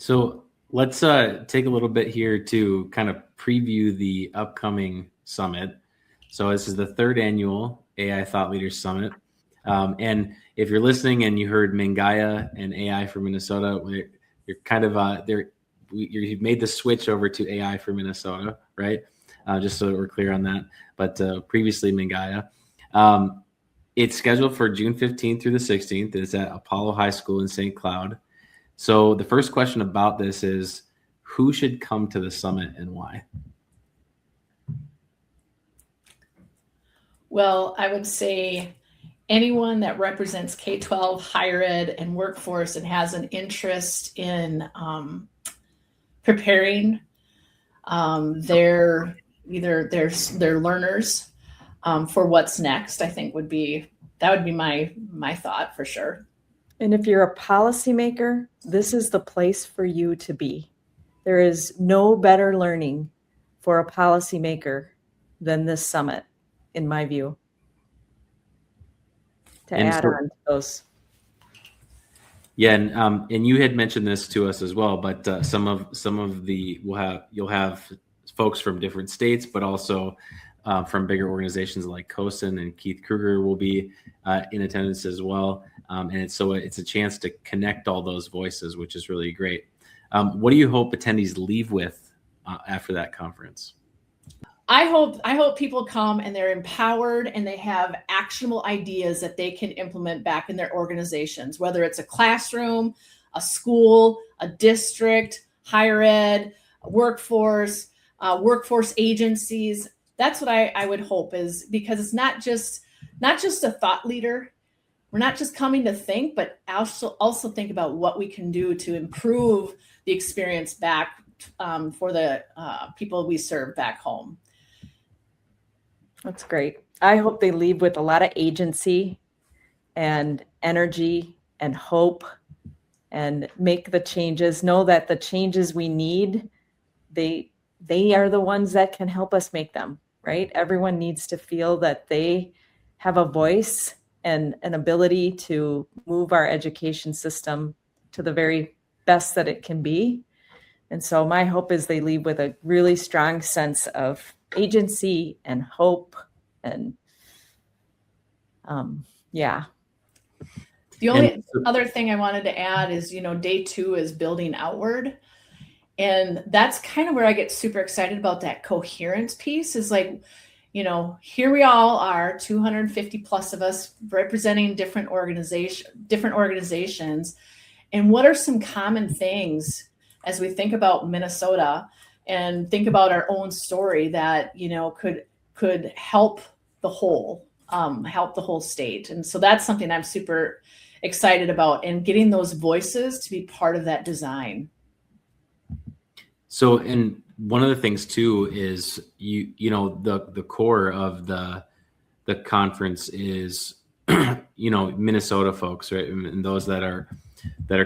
So let's take a little bit here to kind of preview the upcoming summit. So this is the third annual AI Thought Leaders Summit. And if you're listening and you heard Mingaya and AI for Minnesota, you're kind of you've made the switch over to AI for Minnesota, right? Just so that we're clear on that. But previously Mingaya. It's scheduled for June 15th through the 16th. It's at Apollo High School in St. Cloud. So the first question about this is, who should come to the summit and why? Well, I would say anyone that represents K-12, higher ed, and workforce and has an interest in preparing their learners for what's next, I think would be my thought for sure. And if you're a policymaker, this is the place for you to be. There is no better learning for a policymaker than this summit, in my view. To add on to those. Yeah, and you had mentioned this to us as well, but you'll have folks from different states, but also from bigger organizations like COSIN, and Keith Kruger will be in attendance as well. And it's a chance to connect all those voices, which is really great. What do you hope attendees leave with after that conference? I hope people come and they're empowered and they have actionable ideas that they can implement back in their organizations, whether it's a classroom, a school, a district, higher ed, workforce agencies. That's what I would hope, is because it's not just a thought leader. We're not just coming to think, but also think about what we can do to improve the experience back for the people we serve back home. That's great. I hope they leave with a lot of agency and energy and hope, and make the changes. Know that the changes we need, they are the ones that can help us make them, right? Everyone needs to feel that they have a voice and an ability to move our education system to the very best that it can be. And so my hope is they leave with a really strong sense of agency and hope. And yeah. The only other thing I wanted to add is, day 2 is building outward. And that's kind of where I get super excited about that coherence piece, is like, here we all are, 250 plus of us representing different organizations. And what are some common things as we think about Minnesota and think about our own story that, could help the whole state. And so that's something I'm super excited about, and getting those voices to be part of that design. So, and one of the things too is the core of the conference is Minnesota folks, right? And those that are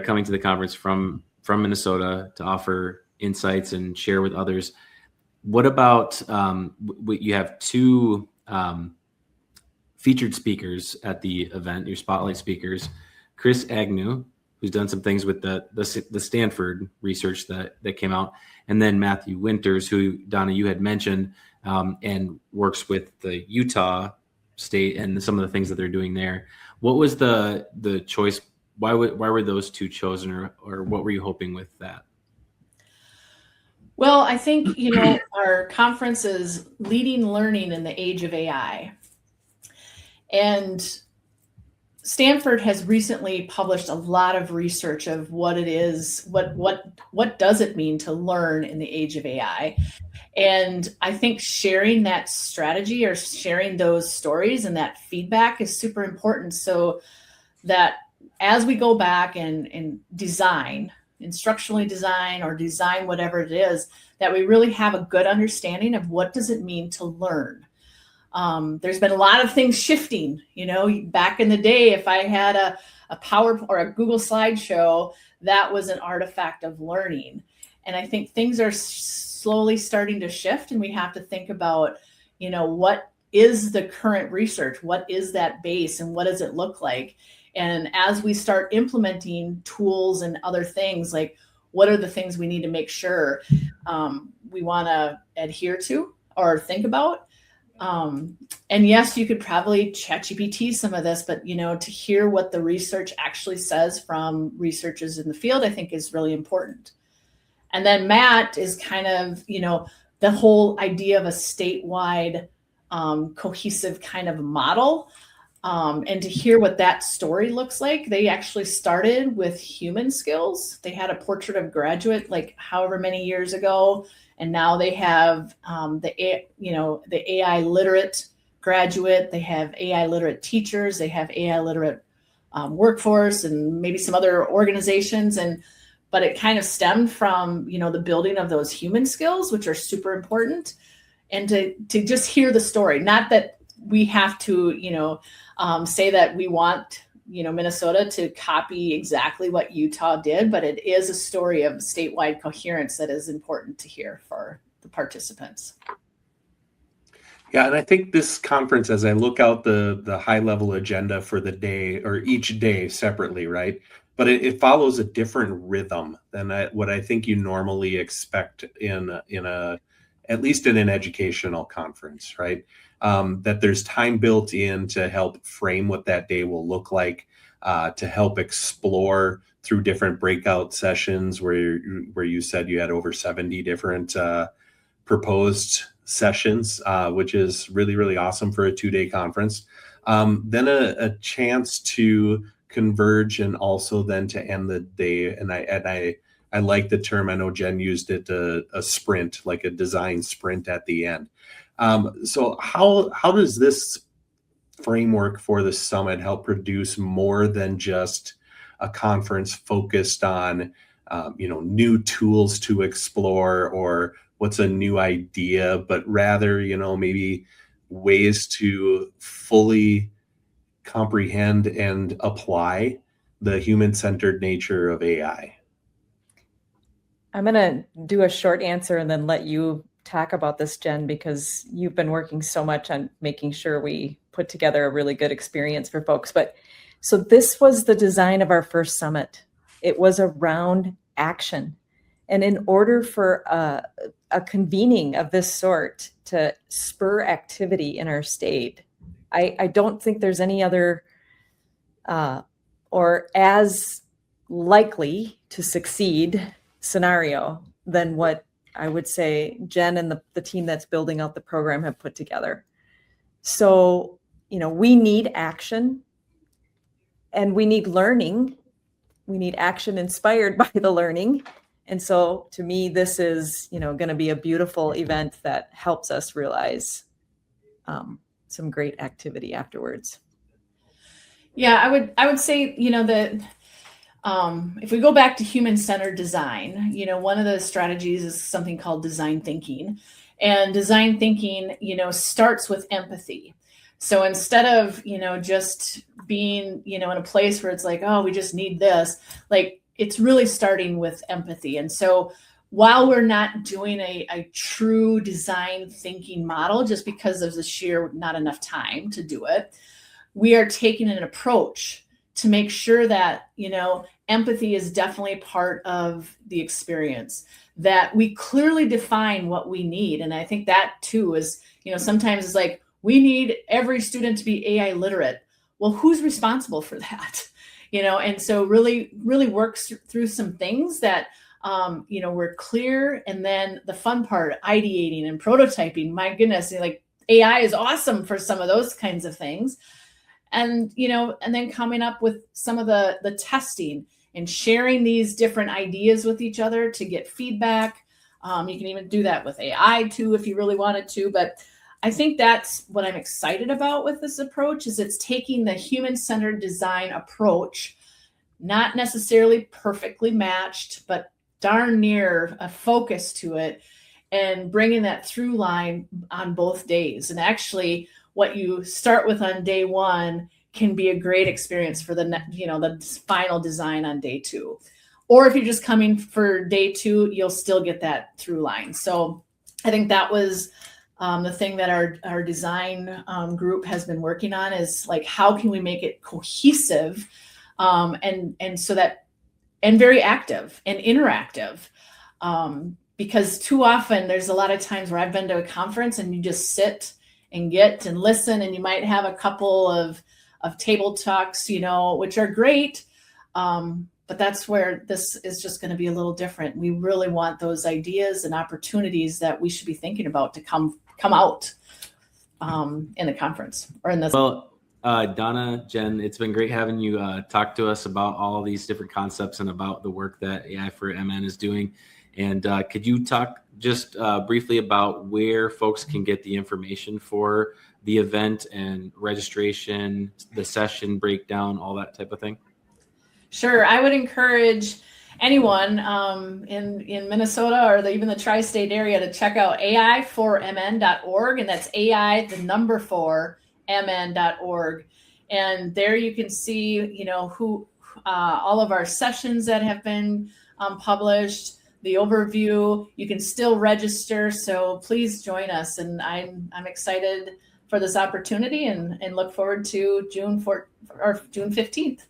coming to the conference from Minnesota to offer insights and share with others. What about you have 2 featured speakers at the event, your spotlight speakers, Chris Agnew, who's done some things with the Stanford research that came out, and then Matthew Winters, who, Donna, you had mentioned, and works with the Utah State and some of the things that they're doing there. What was the choice? Why were those 2 chosen, or what were you hoping with that? Well, I think, our conference is leading learning in the age of AI. And Stanford has recently published a lot of research of what it is, what does it mean to learn in the age of AI. And I think sharing that strategy or sharing those stories and that feedback is super important, so that as we go back and design, instructionally design or design whatever it is, that we really have a good understanding of what does it mean to learn. There's been a lot of things shifting. Back in the day, if I had a Power or a Google slideshow, that was an artifact of learning. And I think things are slowly starting to shift, and we have to think about, what is the current research? What is that base, and what does it look like? And as we start implementing tools and other things, like, what are the things we need to make sure we want to adhere to or think about. And yes, you could probably ChatGPT some of this, but to hear what the research actually says from researchers in the field, I think is really important. And then Matt is kind of, the whole idea of a statewide cohesive kind of model. And to hear what that story looks like. They actually started with human skills. They had a portrait of graduate like however many years ago. And now they have the AI literate graduate. They have AI literate teachers. They have AI literate workforce and maybe some other organizations. But it kind of stemmed from, the building of those human skills, which are super important. And to just hear the story, not that we have to, say that we want, Minnesota to copy exactly what Utah did, but it is a story of statewide coherence that is important to hear for the participants. Yeah, and I think this conference, as I look out the high level agenda for the day or each day separately, right? But it follows a different rhythm than what I think you normally expect in at least in an educational conference, right? That there's time built in to help frame what that day will look like, to help explore through different breakout sessions where you said you had over 70 different proposed sessions, which is really, really awesome for a 2-day conference. Then a chance to converge and also then to end the day. And I like the term, I know Jen used it, a sprint, like a design sprint at the end. So how does this framework for the summit help produce more than just a conference focused on, new tools to explore or what's a new idea, but rather, maybe ways to fully comprehend and apply the human-centered nature of AI? I'm going to do a short answer and then let you talk about this, Jen, because you've been working so much on making sure we put together a really good experience for folks. So this was the design of our first summit. It was around action. And in order for a convening of this sort to spur activity in our state, I don't think there's any other or as likely to succeed scenario than what I would say Jen and the team that's building out the program have put together. So, we need action and we need learning. We need action inspired by the learning. And so to me, this is, going to be a beautiful event that helps us realize some great activity afterwards. Yeah, I would say, that if we go back to human-centered design, one of the strategies is something called design thinking. And design thinking, starts with empathy. So instead of, just being, in a place where it's like, oh, we just need this, like it's really starting with empathy. And so while we're not doing a true design thinking model, just because there's a sheer not enough time to do it, we are taking an approach to make sure that, empathy is definitely part of the experience, that we clearly define what we need. And I think that too is, sometimes it's like, we need every student to be AI literate. Well, who's responsible for that? And so really, really works through some things that, we're clear. And then the fun part, ideating and prototyping, my goodness, like AI is awesome for some of those kinds of things. And, and then coming up with some of the testing and sharing these different ideas with each other to get feedback. You can even do that with AI too, if you really wanted to. But I think that's what I'm excited about with this approach is it's taking the human-centered design approach, not necessarily perfectly matched, but darn near a focus to it and bringing that through line on both days. And actually what you start with on day one can be a great experience for the final design on day two. Or if you're just coming for day two, you'll still get that through line. So I think that was the thing that our design group has been working on is like, how can we make it cohesive and so that and very active and interactive. Because too often there's a lot of times where I've been to a conference and you just sit and get and listen, and you might have a couple of table talks, which are great. But that's where this is just going to be a little different. We really want those ideas and opportunities that we should be thinking about to come out in the conference or in this. Well, Donna, Jen, it's been great having you talk to us about all these different concepts and about the work that AI4MN is doing. And could you talk just briefly about where folks can get the information for the event and registration, the session breakdown, all that type of thing? Sure. I would encourage anyone in Minnesota or even the tri-state area to check out AI4MN.org, and that's AI, the number 4, MN.org. And there you can see, who all of our sessions that have been published, the overview. You can still register, so please join us. And I'm excited for this opportunity and look forward to June 15th.